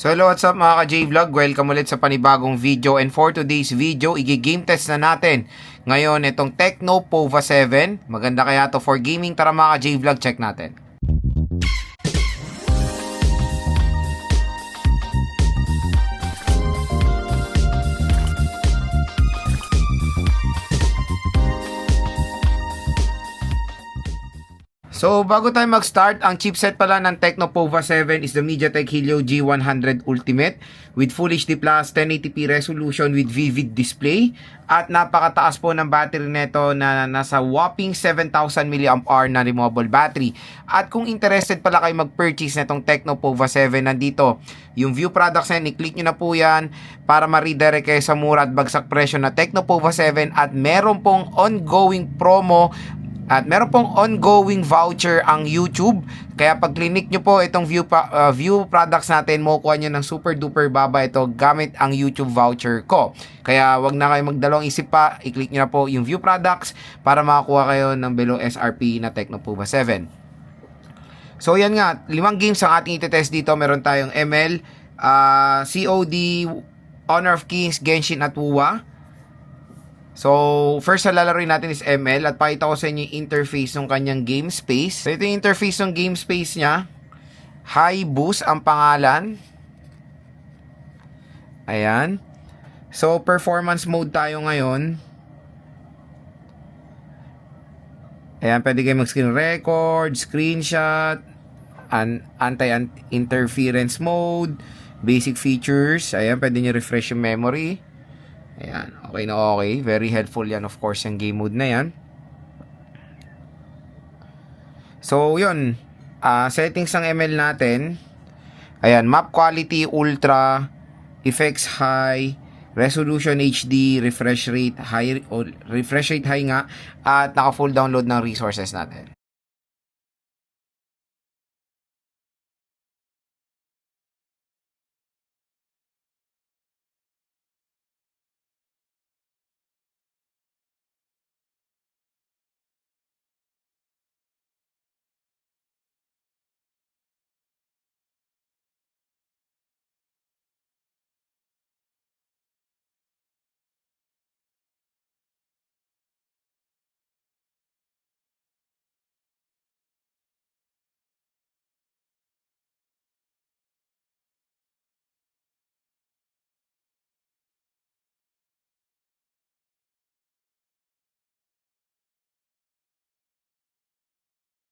So hello, what's up mga ka-J-Vlog? Welcome ulit sa panibagong video, and for today's video, i-game test na natin ngayon itong Tecno Pova 7. Maganda kaya to for gaming? Tara mga ka-J-Vlog, check natin. So, bago tayo mag-start, ang chipset pala ng Tecno Pova 7 is the MediaTek Helio G100 Ultimate with Full HD Plus 1080p resolution with vivid display at napakataas po ng battery nito na nasa whopping 7,000 mAh na removable battery. At kung interested pala kayo mag-purchase nitong Tecno Pova 7, nandito yung view products na yan, i-click nyo na po yan para ma-redirect kayo sa mura at bagsak presyo na Tecno Pova 7 at meron pong ongoing promo at meron pong ongoing voucher ang YouTube. Kaya pag clinic nyo po itong view products natin, makukuha nyo ng super duper baba ito gamit ang YouTube voucher ko. Kaya wag na kayo magdalawang isip pa, i-click nyo na po yung view products para makakuha kayo ng below SRP na Tecno Pova 7. So yan nga, 5 games ang ating itetest dito. Meron tayong ML, COD, Honor of Kings, Genshin at WoWA. So, first na lalaroin natin is ML at pakita ko sa inyo yung interface ng kanyang game space. So, ito yung interface ng game space niya. High Boost ang pangalan. Ayan. So, performance mode tayo ngayon. Ayan, pwede kayo mag-screen record, screenshot, anti-interference mode, basic features. Ayan, pwede nyo refresh yung memory. Ayan, okay na okay. Very helpful yan, of course, yung game mode na yan. So, yun. Settings ng ML natin. Ayan, map quality, ultra, effects high, resolution HD, refresh rate high nga, at naka-full download ng resources natin.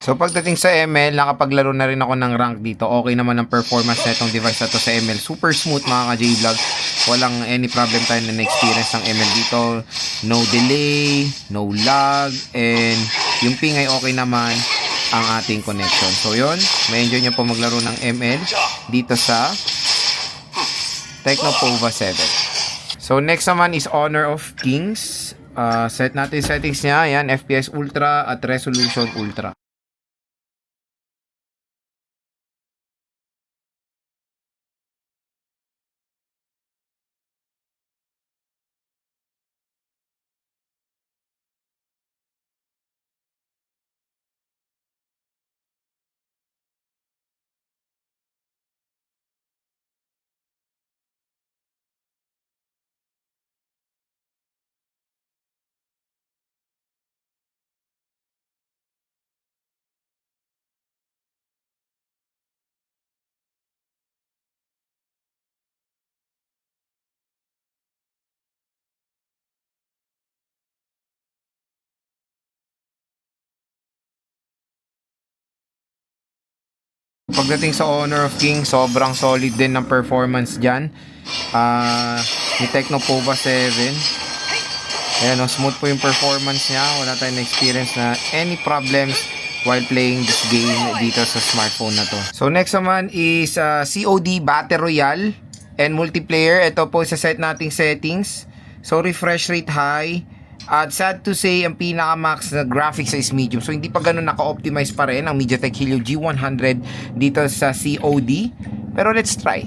So pagdating sa ML, nakapaglaro na rin ako ng rank dito. Okay naman ang performance na itong device na to sa ML. Super smooth mga ka-J-Vlog. Walang any problem tayo na na-experience ng ML dito. No delay, no lag, and yung ping ay okay naman ang ating connection. So yun, may enjoy nyo po maglaro ng ML dito sa Tecno Pova 7. So next naman is Honor of Kings. Set natin settings niya. Ayan, FPS Ultra at Resolution Ultra. Pagdating sa Honor of King, sobrang solid din ng performance dyan. Ni Tecno Pova 7. Ayan, smooth po yung performance niya. Wala tayong experience na any problems while playing this game dito sa smartphone na to. So next naman is COD Battle Royale and multiplayer. Ito po sa set nating settings. So refresh rate high. At sad to say, ang pinaka-max na graphics is medium. So, hindi pa ganun naka-optimize pa rin ang MediaTek Helio G100 dito sa COD. Pero let's try.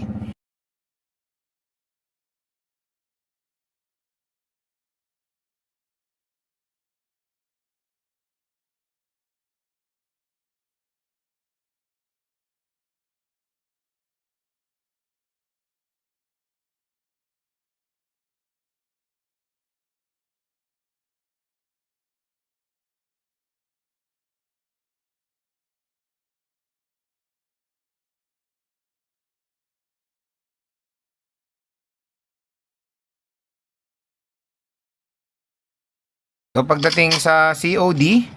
So pagdating sa COD,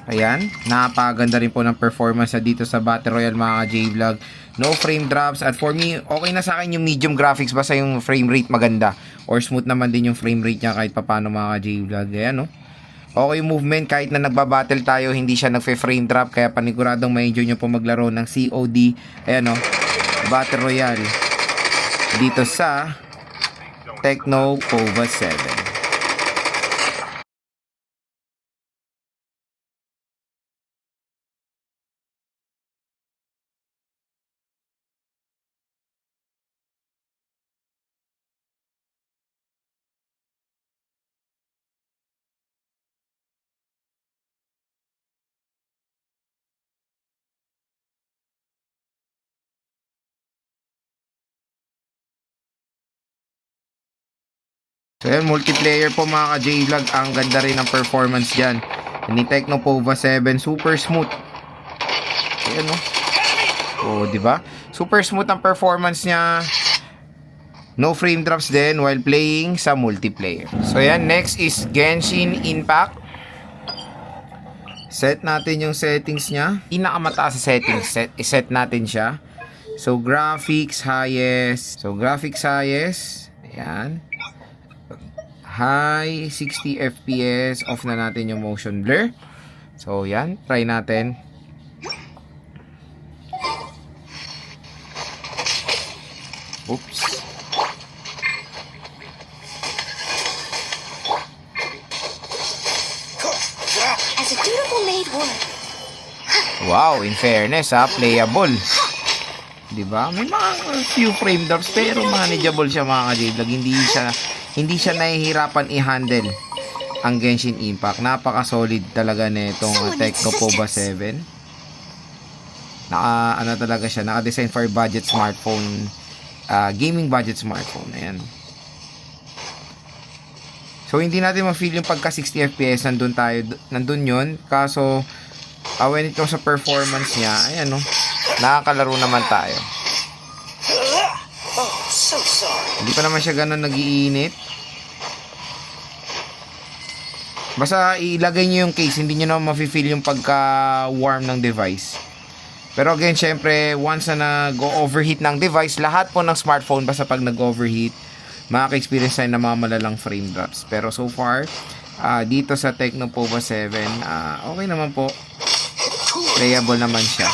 ayan, napaganda rin po ng performance na dito sa Battle Royale mga J-Vlog. No frame drops. At for me, okay na sa akin yung medium graphics basta yung frame rate maganda. Or smooth naman din yung frame rate niya kahit papano mga J-Vlog. Ayan, no? Okay yung movement kahit na nagbabattle tayo, hindi siya nagfe-frame drop. Kaya paniguradong ma-enjoy nyo po maglaro ng COD. Ayan, no? Battle Royale. Dito sa Tecno Pova 7. So yan, multiplayer po mga ka-J-Vlog. Ang ganda rin ng performance dyan. Ni Tecno Pova 7, super smooth. Ayan, no? Oh, di ba? Super smooth ang performance niya. No frame drops din while playing sa multiplayer. So yan, next is Genshin Impact. Set natin yung settings niya. Pinakamataas sa settings. Set natin siya. So graphics highest. Ayan. High 60 FPS. Off na natin yung motion blur. So yan, try natin. Oops. As a dutiful maid would. Wow, in fairness playable. Diba? May mga few frame drops pero manageable siya mga ka-J-Vlog. Hindi siya nahihirapan i-handle ang Genshin Impact. Napaka-solid talaga nitong Tecno Pova 7. Talaga siya, naka-design for budget smartphone, gaming budget smartphone. Ayan. So hindi natin ma-feel yung pagka 60 FPS, nandun yun. Kaso when it comes sa performance niya, ayan, no, nakakalaro naman tayo. Hindi pa naman siya ganun nag-iinit. Basta ilagay nyo yung case, hindi nyo naman ma-feel yung pagka-warm ng device. Pero again, syempre, once na nag-overheat ng device, lahat po ng smartphone, basta pag nag-overheat, makaka-experience tayo ng mga malalang frame drops. Pero so far, dito sa Tecno Pova 7, okay naman po. Playable naman siya.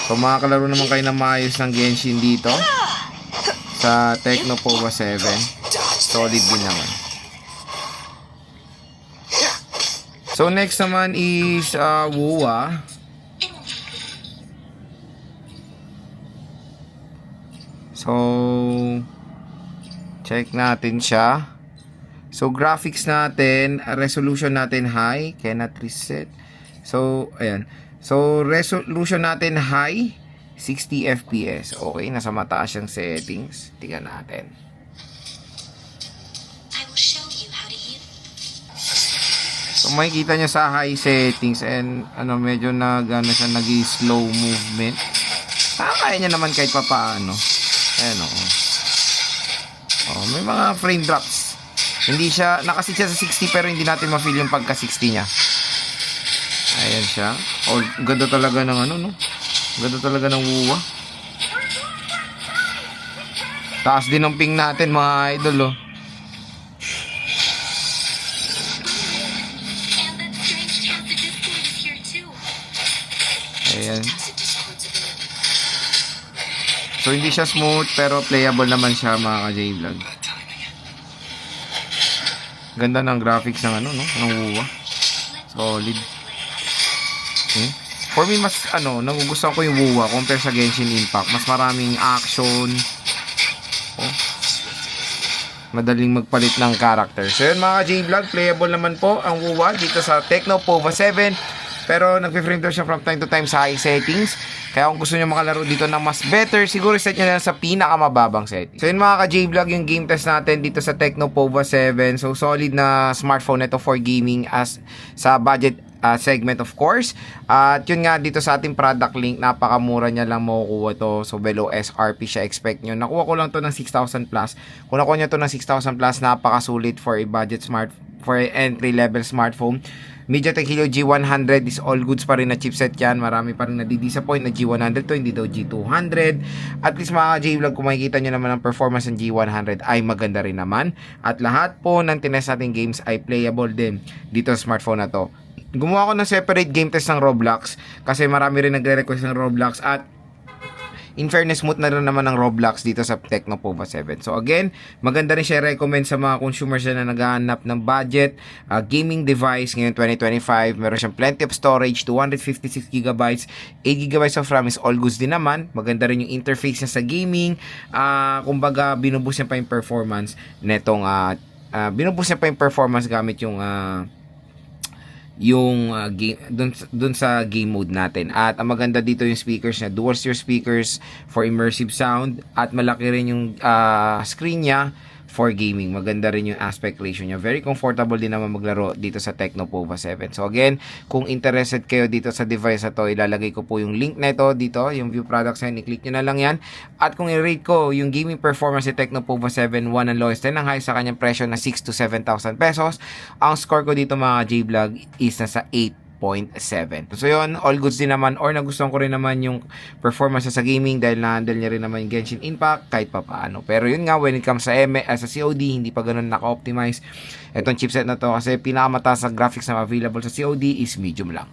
So makakalaro naman kayo ng maayos ng Genshin dito sa Tecno Pova 7. Solid din naman. So next naman is WoA. So check natin siya. So graphics natin, resolution natin high, cannot reset. So ayan. So resolution natin high, 60 FPS. Okay, nasa mataas yung settings. Tingnan natin. So makikita nyo sa high settings and medyo siya nag-slow movement. Kaya niya naman kahit papaano. Ayan o. May mga frame drops. Hindi siya, nakasit siya sa 60 pero hindi natin ma-feel yung pagka 60 niya. Ayan siya. Ganda talaga ng no? Ganda talaga ng WoA. Taas din ng ping natin mga idol, Ayan. So hindi siya smooth pero playable naman siya mga ka-J-Vlog. Ganda ng graphics ng ng WoA. Solid. For me, mas nagugustuhan ko yung WoA compare sa Genshin Impact. Mas maraming action. Madaling magpalit ng character. So yun mga J-Vlog, playable naman po ang WoA dito sa Tecno Pova 7. Pero nagpe-frame daw siya from time to time sa high settings. Kaya kung gusto nyo makalaro dito ng mas better, siguro set nyo na sa pinakamababang settings. So yun mga ka-J-Vlog, yung game test natin dito sa Tecno Pova 7. So solid na smartphone ito for gaming as sa budget segment of course. At yun nga, dito sa ating product link, napakamura niya lang makukuha to. So below SRP siya, expect nyo. Nakuha ko lang to ng 6,000 plus. Kung nakuha nyo to ng 6,000 plus, napakasulit for a budget for a entry level smartphone. MediaTek Helio G100 is all goods pa rin na chipset yan. Marami pa rin nadidisappoint na G100 to, hindi daw G200. At least mga J-Vlog, kung makikita nyo naman ang performance ng G100 ay maganda rin naman. At lahat po ng tinest nating games ay playable din dito sa smartphone na to. Gumawa ko ng separate game test ng Roblox kasi marami rin nagre-request ng Roblox at in fairness, smooth na rin naman ng Roblox dito sa Tecno Pova 7. So again, maganda rin siya recommend sa mga consumers na naghahanap ng budget, gaming device ngayon 2025. Meron siyang plenty of storage, 256GB, 8GB of RAM is all goods din naman. Maganda rin yung interface niya sa gaming. Kumbaga, binuboost niya pa yung performance netong binuboost niya pa yung performance gamit yung game dun sa game mode natin. At ang maganda dito yung speakers niya, dual steer speakers for immersive sound, at malaki rin yung screen niya for gaming. Maganda rin yung aspect ratio niya. Very comfortable din naman maglaro dito sa Tecno Pova 7. So again, kung interested kayo dito sa device na to, ilalagay ko po yung link nito dito, yung view products na i-click nyo na lang yan. At kung i-rate ko yung gaming performance ni Tecno Pova 7, 1 ang lowest, 10 ang high sa kanyang presyo na 6 to 7,000 pesos. Ang score ko dito mga J-Vlog is nasa 8.7. So yun, all goods din naman, or nagustuhan ko rin naman yung performance sa gaming dahil na-handle niya rin naman yung Genshin Impact kahit pa paano. Pero yun nga, when it comes sa sa COD, hindi pa ganun naka-optimize itong chipset na to kasi pinakamataas sa graphics na available sa COD is medium lang.